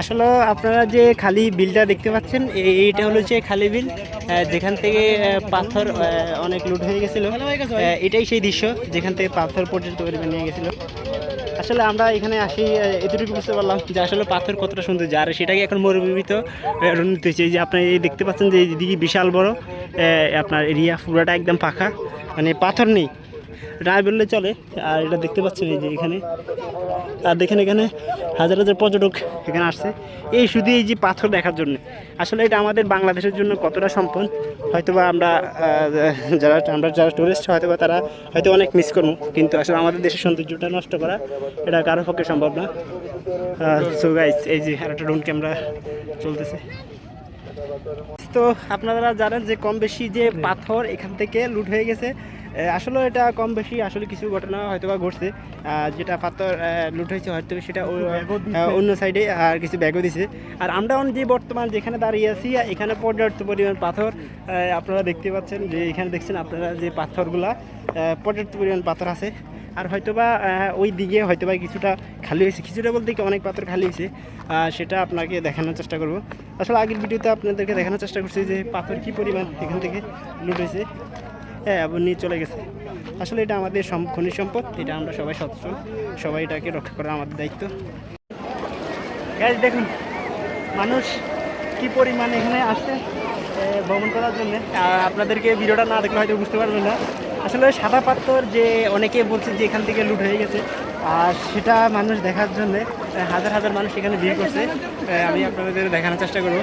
আসলে আপনারা যে খালি বিলটা দেখতে পাচ্ছেন এইটা হলো যে খালি বিল, যেখান থেকে পাথর অনেক লুট হয়ে গেছিল। এটাই সেই দৃশ্য যেখান থেকে পাথর পর্যন্ত করে নিয়ে গেছিল। আসলে আমরা এখানে আসি এতটুকু বুঝতে পারলাম যে আসলে পাথর কতটা সুন্দর, আর সেটাকে এখন মরুভূমিতে রূপান্তরিত হয়েছে। এই যে আপনি এই দেখতে পাচ্ছেন যে এইদিকে বিশাল বড় আপনার এরিয়া, পুরোটা একদম পাখা, মানে পাথর নেই না বললে চলে। আর এটা দেখতে পাচ্ছেন এই যে এখানে, আর দেখেন এখানে হাজার হাজার পর্যটক এখানে আসছে এই শুধু এই যে পাথর দেখার জন্য। আসলে এটা আমাদের বাংলাদেশের জন্য কতটা সম্পদ হয়তোবা আমরা যারা টুরিস্ট হয়তোবা তারা হয়তো অনেক মিস করবো, কিন্তু আসলে আমাদের দেশের সৌন্দর্যটা নষ্ট করা এটা কারোর পক্ষে সম্ভব না। সো গাইস, এই যে আর একটা ড্রোন ক্যামেরা চলতেছে। তো আপনারা জানেন যে কম বেশি যে পাথর এখান থেকে লুট হয়ে গেছে। আসলে এটা কম বেশি আসলে কিছু ঘটনা হয়তো বা ঘটছে, যেটা পাথর লুট হয়েছে হয়তো সেটা অন্য সাইডে আর কিছু ব্যাগও দিছে। আর আমরা যে বর্তমান যেখানে দাঁড়িয়ে আছি এখানে পর্যাপ্ত পরিমাণ পাথর আপনারা দেখতে পাচ্ছেন, যে এখানে দেখছেন আপনারা যে পাথরগুলা পর্যাপ্ত পরিমাণ পাথর আছে। আর হয়তোবা ওই দিকে হয়তোবা কিছুটা খালি হয়েছে, কিছুটা বলতে কি অনেক পাথর খালি হয়েছে, সেটা আপনাকে দেখানোর চেষ্টা করব। আসলে আগের ভিডিওতে আপনাদেরকে দেখানোর চেষ্টা করছি যে পাথর কী পরিমাণ এখান থেকে লুট হয়েছে, আবার নিয়ে চলে গেছে। আসলে এটা আমাদের খনিজ সম্পদ, এটা আমরা সবাই সচেতন, সবাই এটাকে রক্ষা করা আমাদের দায়িত্ব। গ্যাস দেখুন মানুষ কি পরিমাণ এখানে আসছে ভ্রমণ করার জন্য। আপনাদেরকে ভিডিওটা না দেখলে হয়তো বুঝতে পারবেন না। আসলে সাদা পাথর যে অনেকে বলছে যে এখান থেকে লুট হয়ে গেছে, আর সেটা মানুষ দেখার জন্য হাজার হাজার মানুষ এখানে ভিড় করছে। আমি আপনাদের দেখানোর চেষ্টা করব।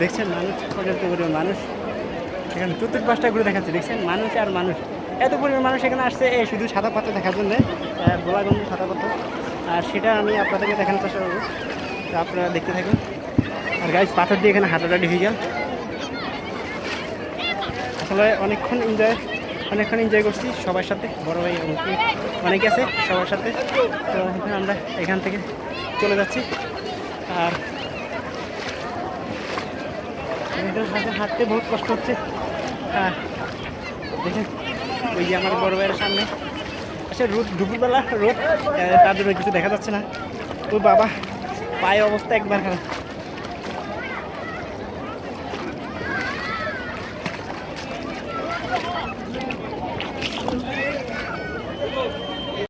দেখছেন মানুষ, পর্যাপ্ত পরিমাণ মানুষ এখানে চতুর্পাশটা ঘুরে দেখাচ্ছে, দেখছেন মানুষ আর মানুষ, এত পরিমাণ মানুষ এখানে আসছে শুধু সাদা পাথর দেখার জন্য, গোলাগঞ্জ সাদা পাথর। আর সেটা আমি আপনাদেরকে দেখানোর চেষ্টা করবো, তো আপনারা দেখতে থাকুন। আর গাইজ পাথর দিয়ে এখানে হাঁটাটা ডিফিকাল্ট। আসলে অনেকক্ষণ এনজয় করছি সবার সাথে, বড় ভাই অনেকে আছে সবার সাথে। তো এখন আমরা এখান থেকে চলে যাচ্ছি। আর হাঁটতে বহুত কষ্ট হচ্ছে। দেখেন ওই যে আমার বড় ভাইয়ের সামনে আচ্ছা রোদ, দুপুরবেলা রোদ, তার জন্য কিছু দেখা যাচ্ছে না। তো বাবা পায়ে অবস্থা একবার খারাপ।